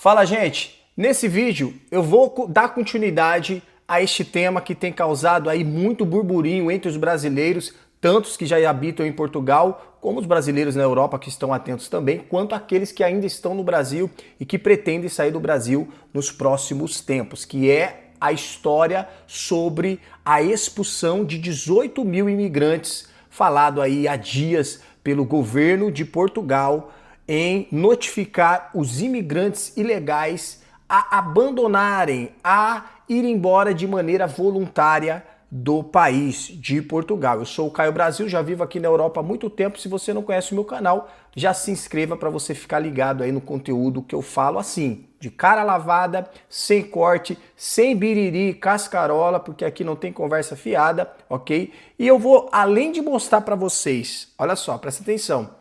Fala, gente! Nesse vídeo eu vou dar continuidade a este tema que tem causado aí muito burburinho entre os brasileiros, tantos que já habitam em Portugal, como os brasileiros na Europa que estão atentos também, quanto aqueles que ainda estão no Brasil e que pretendem sair do Brasil nos próximos tempos, que é a história sobre a expulsão de 18 mil imigrantes, falado aí há dias pelo governo de Portugal, em notificar os imigrantes ilegais a abandonarem, a ir embora de maneira voluntária do país de Portugal. Eu sou o Caio Brasil, já vivo aqui na Europa há muito tempo. Se você não conhece o meu canal, já se inscreva para você ficar ligado aí no conteúdo que eu falo assim, de cara lavada, sem corte, sem biriri, cascarola, porque aqui não tem conversa fiada, ok? E eu vou, além de mostrar para vocês, olha só, presta atenção,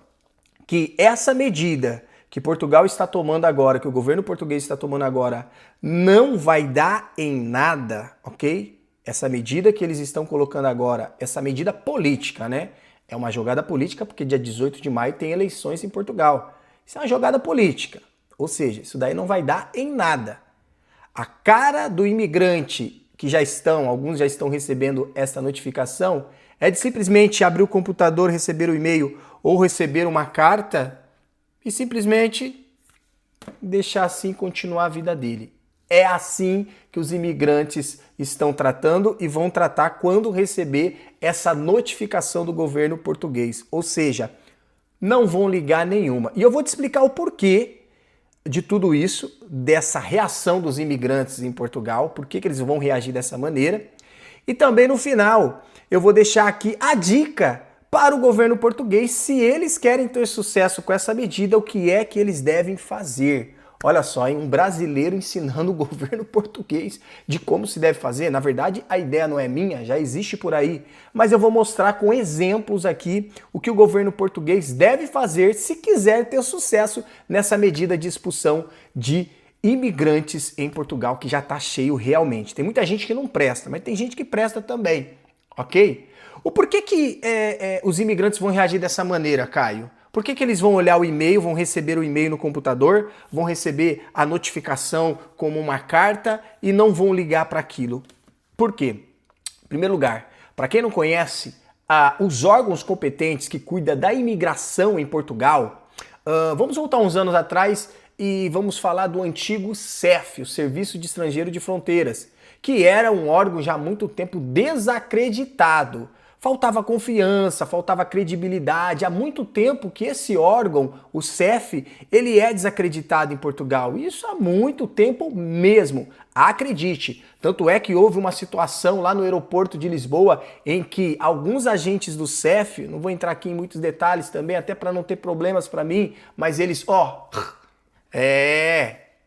que essa medida que Portugal está tomando agora, que o governo português está tomando agora, não vai dar em nada, ok? Essa medida que eles estão colocando agora, essa medida política, né? É uma jogada política porque dia 18 de maio tem eleições em Portugal. Isso é uma jogada política, ou seja, isso daí não vai dar em nada. A cara do imigrante que alguns já estão recebendo essa notificação, é de simplesmente abrir o computador, receber o e-mail ou receber uma carta e simplesmente deixar assim continuar a vida dele. É assim que os imigrantes estão tratando e vão tratar quando receber essa notificação do governo português. Ou seja, não vão ligar nenhuma. E eu vou te explicar o porquê de tudo isso, dessa reação dos imigrantes em Portugal, por que eles vão reagir dessa maneira. E também no final eu vou deixar aqui a dica para o governo português, se eles querem ter sucesso com essa medida, o que é que eles devem fazer. Olha só, hein? Um brasileiro ensinando o governo português de como se deve fazer. Na verdade, a ideia não é minha, já existe por aí. Mas eu vou mostrar com exemplos aqui o que o governo português deve fazer se quiser ter sucesso nessa medida de expulsão de imigrantes em Portugal, que já está cheio realmente. Tem muita gente que não presta, mas tem gente que presta também, ok? O porquê que os imigrantes vão reagir dessa maneira, Caio? Por que eles vão olhar o e-mail, vão receber o e-mail no computador, vão receber a notificação como uma carta e não vão ligar para aquilo? Por quê? Em primeiro lugar, para quem não conhece, os órgãos competentes que cuidam da imigração em Portugal, vamos voltar uns anos atrás e vamos falar do antigo SEF, o Serviço de Estrangeiro de Fronteiras, que era um órgão já há muito tempo desacreditado. Faltava confiança, faltava credibilidade. Há muito tempo que esse órgão, o SEF, ele é desacreditado em Portugal. Isso há muito tempo mesmo. Acredite. Tanto é que houve uma situação lá no aeroporto de Lisboa em que alguns agentes do SEF, não vou entrar aqui em muitos detalhes também, até para não ter problemas para mim, mas eles,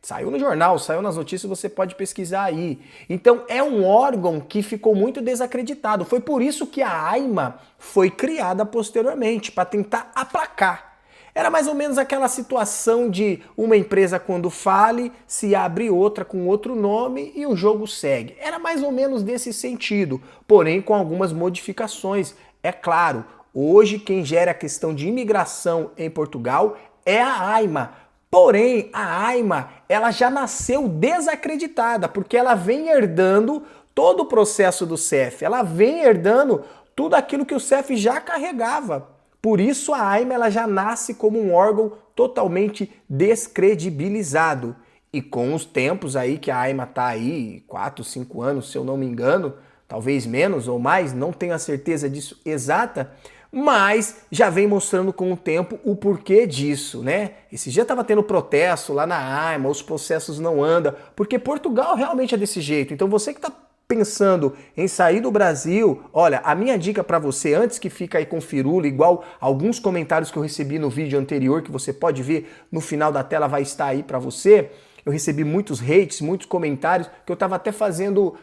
saiu no jornal, saiu nas notícias, você pode pesquisar aí. Então é um órgão que ficou muito desacreditado. Foi por isso que a AIMA foi criada posteriormente, para tentar aplacar. Era mais ou menos aquela situação de uma empresa quando fale, se abre outra com outro nome e o jogo segue. Era mais ou menos desse sentido, porém com algumas modificações. É claro, hoje quem gera a questão de imigração em Portugal é a AIMA. Porém, a AIMA, ela já nasceu desacreditada, porque ela vem herdando todo o processo do SEF, ela vem herdando tudo aquilo que o SEF já carregava. Por isso a AIMA ela já nasce como um órgão totalmente descredibilizado. E com os tempos aí que a AIMA está aí, 4, 5 anos, se eu não me engano, talvez menos ou mais, não tenho a certeza disso exata, mas já vem mostrando com o tempo o porquê disso, né? Esse dia estava tendo protesto lá na AIMA, os processos não andam, porque Portugal realmente é desse jeito. Então você que está pensando em sair do Brasil, olha, a minha dica para você, antes que fique aí com firula, igual alguns comentários que eu recebi no vídeo anterior, que você pode ver no final da tela, vai estar aí para você. Eu recebi muitos hates, muitos comentários, que eu estava até fazendo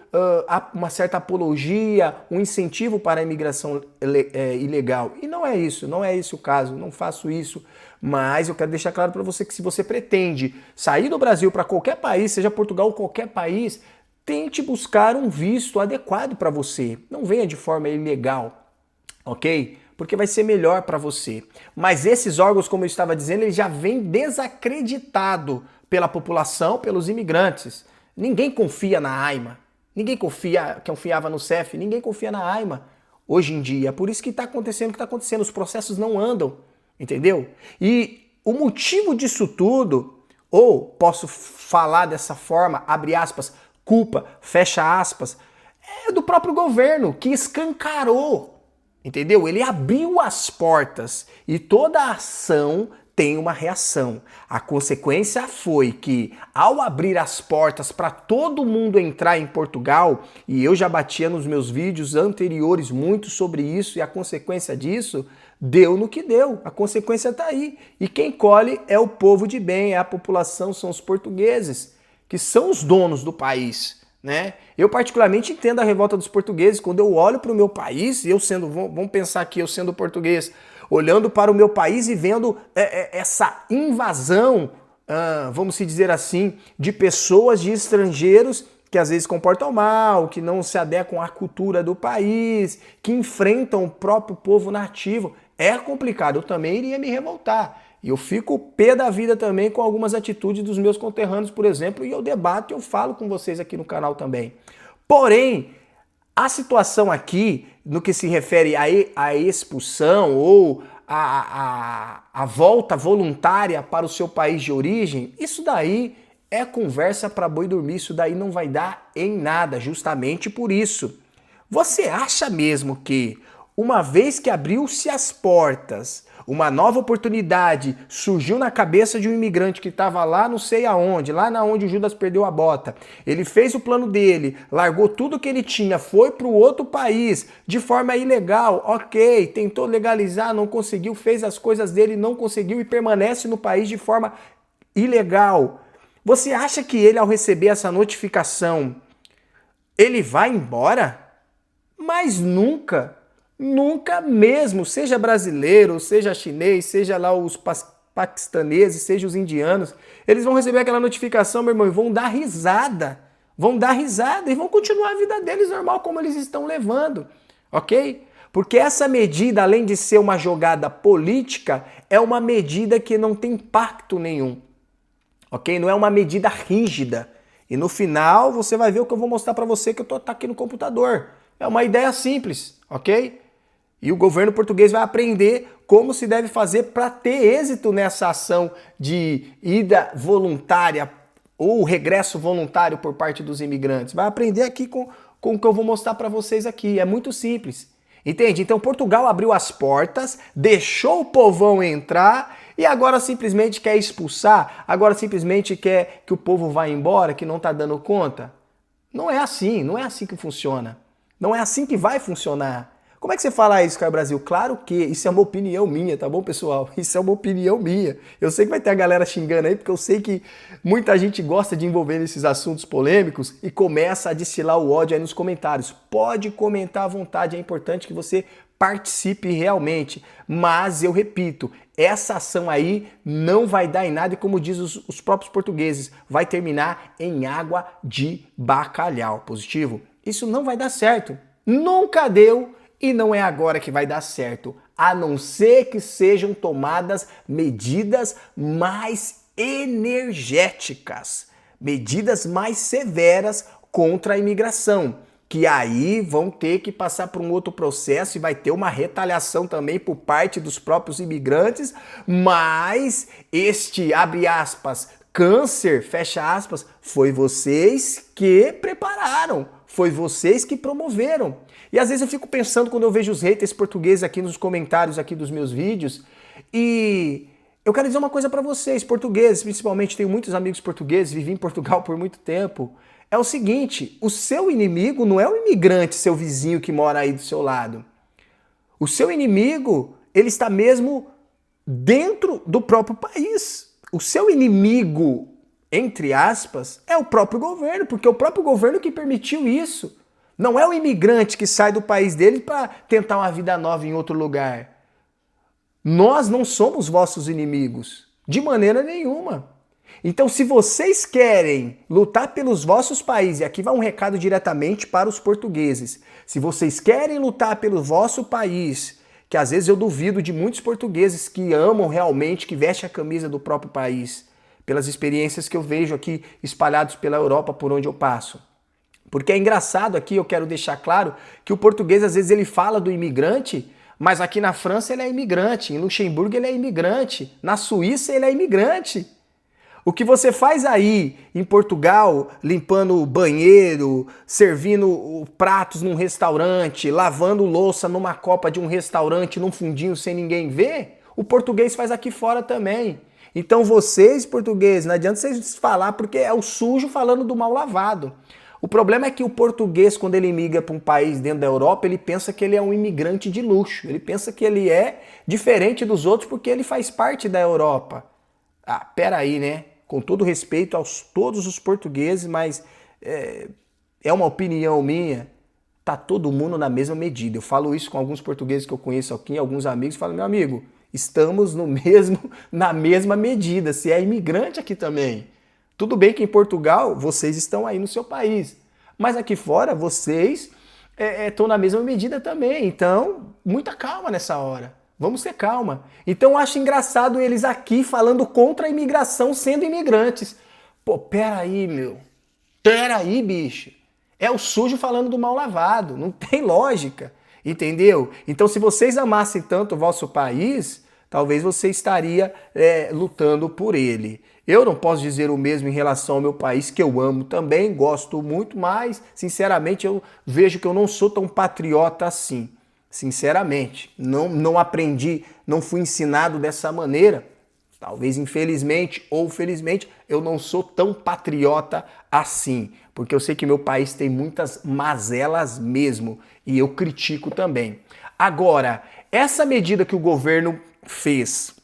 uma certa apologia, um incentivo para a imigração ilegal. E não é isso, não é esse o caso, não faço isso. Mas eu quero deixar claro para você que se você pretende sair do Brasil para qualquer país, seja Portugal ou qualquer país, tente buscar um visto adequado para você. Não venha de forma ilegal, ok? Porque vai ser melhor para você. Mas esses órgãos, como eu estava dizendo, eles já vêm desacreditado pela população, pelos imigrantes. Ninguém confia na AIMA, ninguém confiava no CEF, ninguém confia na AIMA hoje em dia. Por isso que está acontecendo o que está acontecendo, os processos não andam, entendeu? E o motivo disso tudo, ou posso falar dessa forma, abre aspas, culpa, fecha aspas, é do próprio governo que escancarou, entendeu? Ele abriu as portas e toda ação tem uma reação. A consequência foi que, ao abrir as portas para todo mundo entrar em Portugal, e eu já batia nos meus vídeos anteriores muito sobre isso, e a consequência disso deu no que deu. A consequência está aí. E quem colhe é o povo de bem, é a população, são os portugueses, que são os donos do país, né? Eu particularmente entendo a revolta dos portugueses. Quando eu olho para o meu país, eu sendo, vamos pensar aqui, eu sendo português, olhando para o meu país e vendo essa invasão, vamos se dizer assim, de pessoas, de estrangeiros que às vezes comportam mal, que não se adequam à cultura do país, que enfrentam o próprio povo nativo. É complicado, eu também iria me revoltar. E eu fico pé da vida também com algumas atitudes dos meus conterrâneos, por exemplo, e eu debato e eu falo com vocês aqui no canal também. Porém, a situação aqui, no que se refere à expulsão ou à volta voluntária para o seu país de origem, isso daí é conversa para boi dormir, isso daí não vai dar em nada, justamente por isso. Você acha mesmo que, uma vez que abriu-se as portas, uma nova oportunidade surgiu na cabeça de um imigrante que estava lá não sei aonde, lá na onde o Judas perdeu a bota. Ele fez o plano dele, largou tudo que ele tinha, foi para o outro país de forma ilegal, ok, tentou legalizar, não conseguiu, fez as coisas dele, não conseguiu e permanece no país de forma ilegal. Você acha que ele, ao receber essa notificação, ele vai embora? Mas nunca. Nunca mesmo, seja brasileiro, seja chinês, seja lá os paquistaneses, seja os indianos, eles vão receber aquela notificação, meu irmão, e vão dar risada. Vão dar risada e vão continuar a vida deles normal como eles estão levando, ok? Porque essa medida, além de ser uma jogada política, é uma medida que não tem impacto nenhum, ok? Não é uma medida rígida. E no final você vai ver o que eu vou mostrar para você que eu tô aqui no computador. É uma ideia simples, ok? E o governo português vai aprender como se deve fazer para ter êxito nessa ação de ida voluntária ou regresso voluntário por parte dos imigrantes. Vai aprender aqui com o que eu vou mostrar para vocês aqui. É muito simples. Entende? Então Portugal abriu as portas, deixou o povão entrar e agora simplesmente quer expulsar, agora simplesmente quer que o povo vá embora, que não está dando conta. Não é assim, não é assim que funciona. Não é assim que vai funcionar. Como é que você fala isso, Caio Brasil? Claro que isso é uma opinião minha, tá bom, pessoal? Isso é uma opinião minha. Eu sei que vai ter a galera xingando aí, porque eu sei que muita gente gosta de envolver nesses assuntos polêmicos e começa a destilar o ódio aí nos comentários. Pode comentar à vontade, é importante que você participe realmente. Mas, eu repito, essa ação aí não vai dar em nada e, como diz os próprios portugueses, vai terminar em água de bacalhau. Positivo? Isso não vai dar certo. Nunca deu. E não é agora que vai dar certo, a não ser que sejam tomadas medidas mais energéticas, medidas mais severas contra a imigração, que aí vão ter que passar por um outro processo e vai ter uma retaliação também por parte dos próprios imigrantes, mas este, abre aspas, câncer, fecha aspas, foi vocês que prepararam, foi vocês que promoveram. E às vezes eu fico pensando quando eu vejo os haters portugueses aqui nos comentários aqui dos meus vídeos, e eu quero dizer uma coisa para vocês, portugueses, principalmente, tenho muitos amigos portugueses, vivi em Portugal por muito tempo, é o seguinte, o seu inimigo não é o imigrante, seu vizinho que mora aí do seu lado. O seu inimigo, ele está mesmo dentro do próprio país. O seu inimigo, entre aspas, é o próprio governo, porque é o próprio governo que permitiu isso. Não é o imigrante que sai do país dele para tentar uma vida nova em outro lugar. Nós não somos vossos inimigos, de maneira nenhuma. Então, se vocês querem lutar pelos vossos países, e aqui vai um recado diretamente para os portugueses, se vocês querem lutar pelo vosso país, que às vezes eu duvido de muitos portugueses que amam realmente, que vestem a camisa do próprio país, pelas experiências que eu vejo aqui espalhados pela Europa por onde eu passo. Porque é engraçado aqui, eu quero deixar claro, que o português às vezes ele fala do imigrante, mas aqui na França ele é imigrante, em Luxemburgo ele é imigrante, na Suíça ele é imigrante. O que você faz aí em Portugal, limpando o banheiro, servindo pratos num restaurante, lavando louça numa copa de um restaurante, num fundinho sem ninguém ver, o português faz aqui fora também. Então vocês, portugueses, não adianta vocês falar porque é o sujo falando do mal lavado. O problema é que o português, quando ele migra para um país dentro da Europa, ele pensa que ele é um imigrante de luxo. Ele pensa que ele é diferente dos outros porque ele faz parte da Europa. Ah, peraí, né? Com todo respeito aos todos os portugueses, mas é uma opinião minha, tá todo mundo na mesma medida. Eu falo isso com alguns portugueses que eu conheço aqui, alguns amigos, falo, meu amigo, estamos na mesma medida, se é imigrante aqui também. Tudo bem que em Portugal vocês estão aí no seu país, mas aqui fora vocês estão na mesma medida também. Então, muita calma nessa hora. Vamos ter calma. Então, eu acho engraçado eles aqui falando contra a imigração sendo imigrantes. Pô, peraí, meu. Peraí, bicho. É o sujo falando do mal lavado. Não tem lógica. Entendeu? Então, se vocês amassem tanto o vosso país, talvez você estaria lutando por ele. Eu não posso dizer o mesmo em relação ao meu país, que eu amo também, gosto muito, mas, sinceramente, eu vejo que eu não sou tão patriota assim. Sinceramente, não aprendi, não fui ensinado dessa maneira. Talvez, infelizmente ou felizmente, eu não sou tão patriota assim, porque eu sei que meu país tem muitas mazelas mesmo, e eu critico também. Agora, essa medida que o governo fez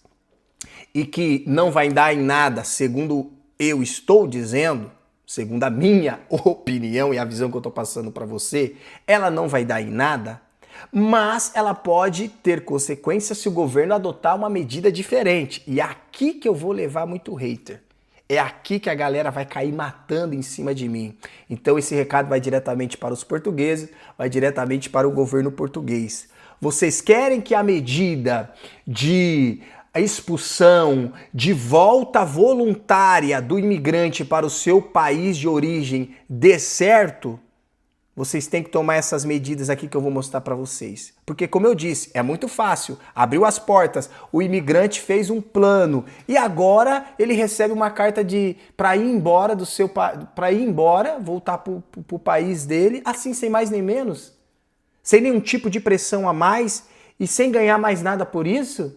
e que não vai dar em nada, segundo eu estou dizendo, segundo a minha opinião e a visão que eu estou passando para você, ela não vai dar em nada, mas ela pode ter consequências se o governo adotar uma medida diferente. E é aqui que eu vou levar muito hater. É aqui que a galera vai cair matando em cima de mim. Então esse recado vai diretamente para os portugueses, vai diretamente para o governo português. Vocês querem que a medida de expulsão, de volta voluntária do imigrante para o seu país de origem dê certo? Vocês têm que tomar essas medidas aqui que eu vou mostrar para vocês. Porque, como eu disse, é muito fácil. Abriu as portas, o imigrante fez um plano e agora ele recebe uma carta para ir embora voltar para o país dele, assim, sem mais nem menos, sem nenhum tipo de pressão a mais e sem ganhar mais nada por isso.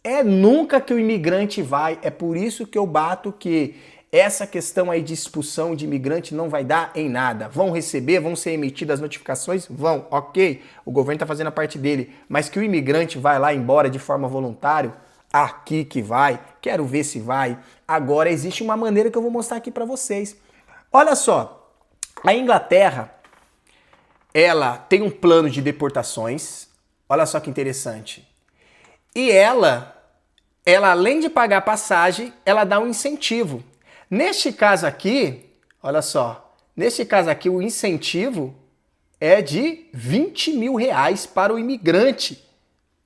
É nunca que o imigrante vai. É por isso que eu bato que essa questão aí de expulsão de imigrante não vai dar em nada. Vão receber, vão ser emitidas notificações? Vão, ok. O governo está fazendo a parte dele. Mas que o imigrante vai lá embora de forma voluntária, aqui que vai. Quero ver se vai. Agora existe uma maneira que eu vou mostrar aqui para vocês. Olha só, a Inglaterra, ela tem um plano de deportações. Olha só que interessante. E ela além de pagar passagem, ela dá um incentivo. Neste caso aqui, olha só, neste caso aqui o incentivo é de 20 mil reais para o imigrante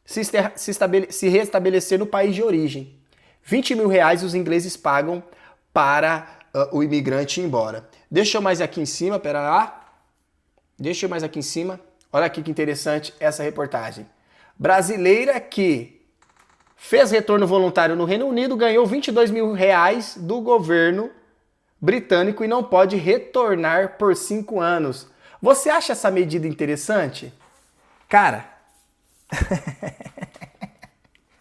se restabelecer no país de origem. 20 mil reais os ingleses pagam para o imigrante ir embora. Deixa eu mais aqui em cima, pera lá. Deixa eu mais aqui em cima. Olha aqui que interessante essa reportagem. Brasileira que fez retorno voluntário no Reino Unido, ganhou 22 mil reais do governo britânico e não pode retornar por 5 anos. Você acha essa medida interessante? Cara,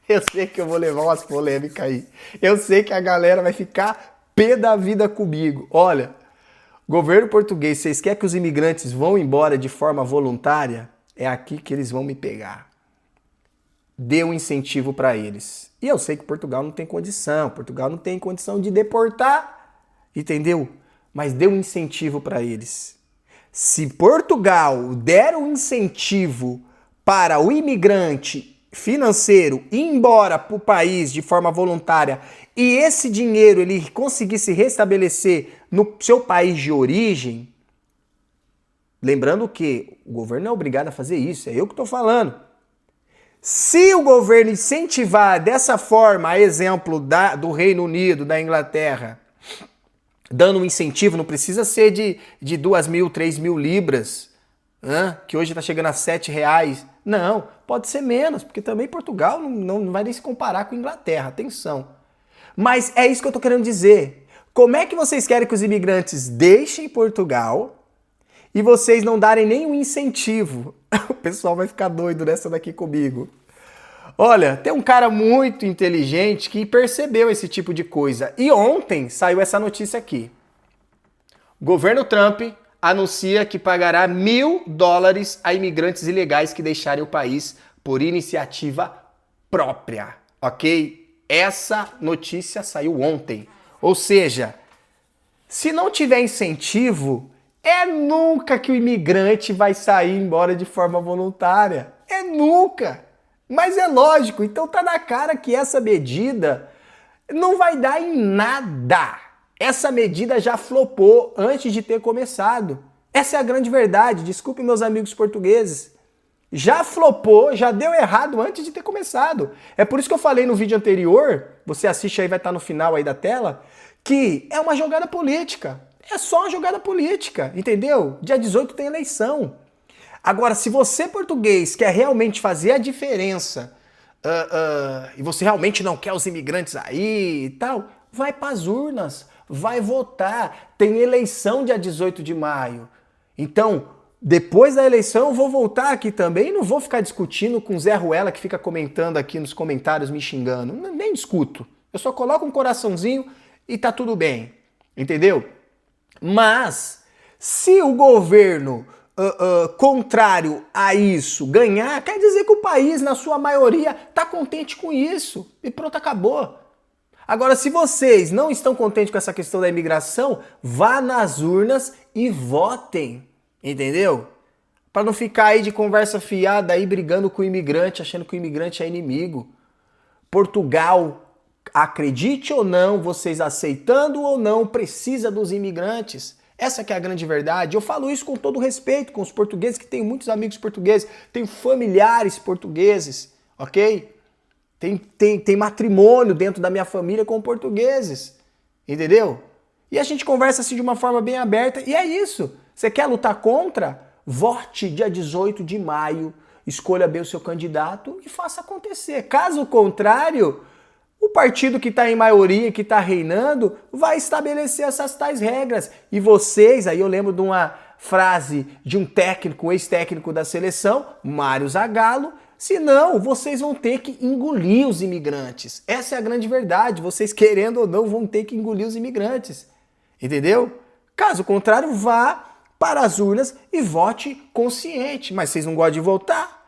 eu sei que eu vou levar umas polêmicas aí. Eu sei que a galera vai ficar pé da vida comigo. Olha, governo português, vocês querem que os imigrantes vão embora de forma voluntária? É aqui que eles vão me pegar. Dê um incentivo para eles. E eu sei que Portugal não tem condição de deportar, entendeu? Mas dê um incentivo para eles. Se Portugal der um incentivo para o imigrante financeiro ir embora para o país de forma voluntária e esse dinheiro ele conseguir se restabelecer no seu país de origem, lembrando que o governo não é obrigado a fazer isso, é eu que estou falando. Se o governo incentivar dessa forma, a exemplo do Reino Unido, da Inglaterra, dando um incentivo, não precisa ser de 2.000, 3.000 libras, que hoje está chegando a R$7. Não, pode ser menos, porque também Portugal não vai nem se comparar com a Inglaterra, atenção. Mas é isso que eu estou querendo dizer. Como é que vocês querem que os imigrantes deixem Portugal e vocês não darem nenhum incentivo? O pessoal vai ficar doido nessa daqui comigo. Olha, tem um cara muito inteligente que percebeu esse tipo de coisa. E ontem saiu essa notícia aqui. O governo Trump anuncia que pagará $1.000 a imigrantes ilegais que deixarem o país por iniciativa própria, ok? Essa notícia saiu ontem. Ou seja, se não tiver incentivo, é nunca que o imigrante vai sair embora de forma voluntária. É nunca. Mas é lógico, então tá na cara que essa medida não vai dar em nada. Essa medida já flopou antes de ter começado. Essa é a grande verdade, desculpe meus amigos portugueses. Já flopou, já deu errado antes de ter começado. É por isso que eu falei no vídeo anterior, você assiste aí, vai estar no final aí da tela, que é uma jogada política. É só uma jogada política, entendeu? Dia 18 tem eleição. Agora, se você, português, quer realmente fazer a diferença e você realmente não quer os imigrantes aí e tal, vai para as urnas, vai votar. Tem eleição dia 18 de maio. Então, depois da eleição eu vou voltar aqui também e não vou ficar discutindo com o Zé Ruela que fica comentando aqui nos comentários me xingando. Nem discuto. Eu só coloco um coraçãozinho e tá tudo bem. Entendeu? Mas, se o governo contrário a isso ganhar, quer dizer que o país, na sua maioria, tá contente com isso. E pronto, acabou. Agora, se vocês não estão contentes com essa questão da imigração, vá nas urnas e votem. Entendeu? Para não ficar aí de conversa fiada aí brigando com o imigrante, achando que o imigrante é inimigo. Portugal, acredite ou não, vocês aceitando ou não, precisa dos imigrantes. Essa que é a grande verdade. Eu falo isso com todo respeito com os portugueses, que tenho muitos amigos portugueses, tenho familiares portugueses, ok? Tem matrimônio dentro da minha família com portugueses, entendeu? E a gente conversa assim de uma forma bem aberta e é isso. Você quer lutar contra? Vote dia 18 de maio, escolha bem o seu candidato e faça acontecer. Caso contrário, o partido que está em maioria, que está reinando, vai estabelecer essas tais regras. E vocês, aí eu lembro de uma frase de um técnico, um ex-técnico da seleção, Mário Zagallo, senão vocês vão ter que engolir os imigrantes. Essa é a grande verdade, vocês querendo ou não vão ter que engolir os imigrantes. Entendeu? Caso contrário, vá para as urnas e vote consciente. Mas vocês não gostam de votar?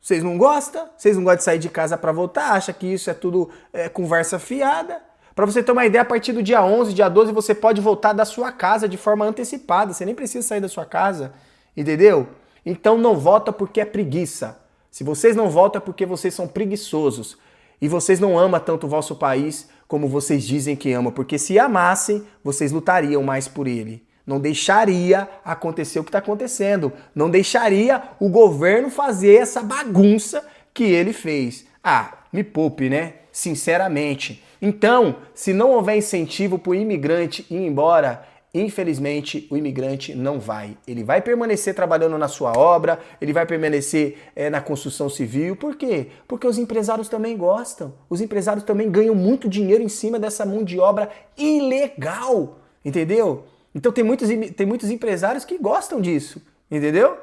Vocês não gostam? Vocês não gostam de sair de casa para votar? Acha que isso é tudo conversa fiada? Para você ter uma ideia, a partir do dia 11, dia 12, você pode votar da sua casa de forma antecipada. Você nem precisa sair da sua casa, entendeu? Então não vota porque é preguiça. Se vocês não votam é porque vocês são preguiçosos. E vocês não amam tanto o vosso país como vocês dizem que amam. Porque se amassem, vocês lutariam mais por ele. Não deixaria acontecer o que está acontecendo. Não deixaria o governo fazer essa bagunça que ele fez. Ah, me poupe, né? Sinceramente. Então, se não houver incentivo para o imigrante ir embora, infelizmente o imigrante não vai. Ele vai permanecer trabalhando na sua obra, ele vai permanecer na construção civil. Por quê? Porque os empresários também gostam. Os empresários também ganham muito dinheiro em cima dessa mão de obra ilegal. Entendeu? Então tem muitos empresários que gostam disso, entendeu?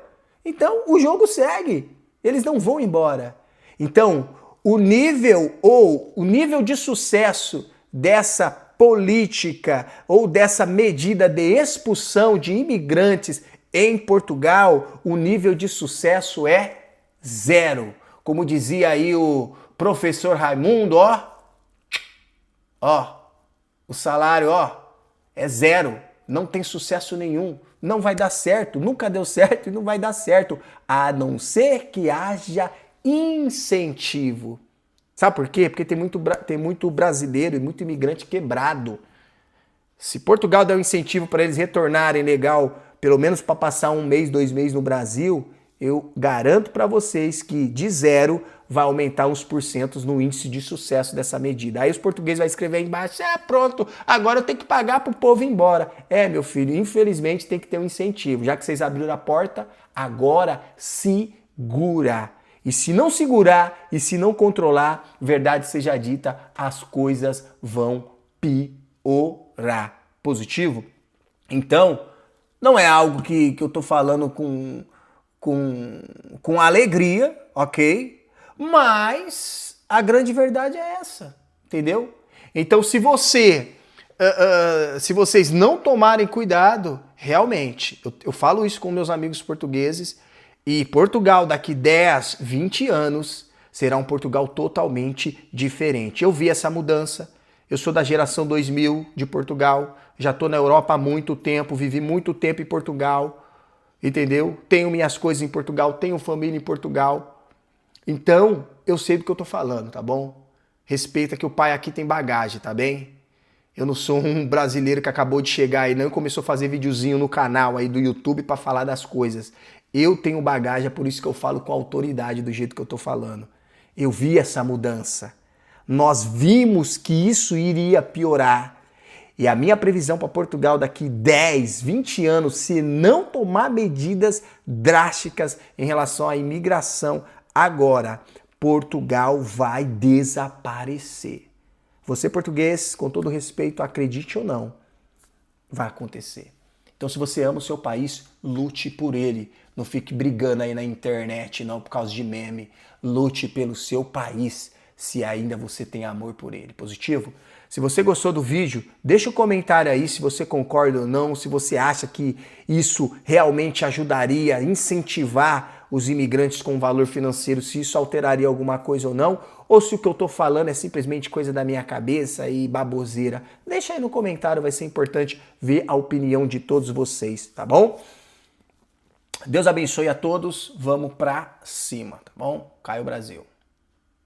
Então o jogo segue, eles não vão embora. Então o nível de sucesso dessa política ou dessa medida de expulsão de imigrantes em Portugal, o nível de sucesso é zero. Como dizia aí o professor Raimundo, o salário, é zero. Não tem sucesso nenhum, não vai dar certo, nunca deu certo e não vai dar certo, a não ser que haja incentivo. Sabe por quê? Porque tem muito brasileiro e muito imigrante quebrado. Se Portugal der um incentivo para eles retornarem legal, pelo menos para passar 1 mês, 2 meses no Brasil, eu garanto para vocês que de zero vai aumentar uns porcentos no índice de sucesso dessa medida. Aí os portugueses vão escrever aí embaixo, pronto, agora eu tenho que pagar pro povo ir embora. Meu filho, infelizmente tem que ter um incentivo. Já que vocês abriram a porta, agora segura. E se não segurar e se não controlar, verdade seja dita, as coisas vão piorar. Positivo? Então, não é algo que eu tô falando com alegria, ok? Mas a grande verdade é essa, entendeu? Então, se vocês não tomarem cuidado, realmente, eu falo isso com meus amigos portugueses, e Portugal daqui 10, 20 anos será um Portugal totalmente diferente. Eu vi essa mudança, eu sou da geração 2000 de Portugal, já estou na Europa há muito tempo, vivi muito tempo em Portugal, entendeu? Tenho minhas coisas em Portugal, tenho família em Portugal. Então, eu sei do que eu tô falando, tá bom? Respeita que o pai aqui tem bagagem, tá bem? Eu não sou um brasileiro que acabou de chegar aí, não começou a fazer videozinho no canal aí do YouTube pra falar das coisas. Eu tenho bagagem, é por isso que eu falo com autoridade do jeito que eu tô falando. Eu vi essa mudança. Nós vimos que isso iria piorar. E a minha previsão para Portugal daqui 10, 20 anos, se não tomar medidas drásticas em relação à imigração agora, Portugal vai desaparecer. Você português, com todo respeito, acredite ou não, vai acontecer. Então se você ama o seu país, lute por ele. Não fique brigando aí na internet, não, por causa de meme. Lute pelo seu país, se ainda você tem amor por ele. Positivo? Se você gostou do vídeo, deixa um comentário aí se você concorda ou não, se você acha que isso realmente ajudaria a incentivar os imigrantes com valor financeiro, se isso alteraria alguma coisa ou não, ou se o que eu tô falando é simplesmente coisa da minha cabeça e baboseira. Deixa aí no comentário, vai ser importante ver a opinião de todos vocês, tá bom? Deus abençoe a todos, vamos pra cima, tá bom? Caio Brasil.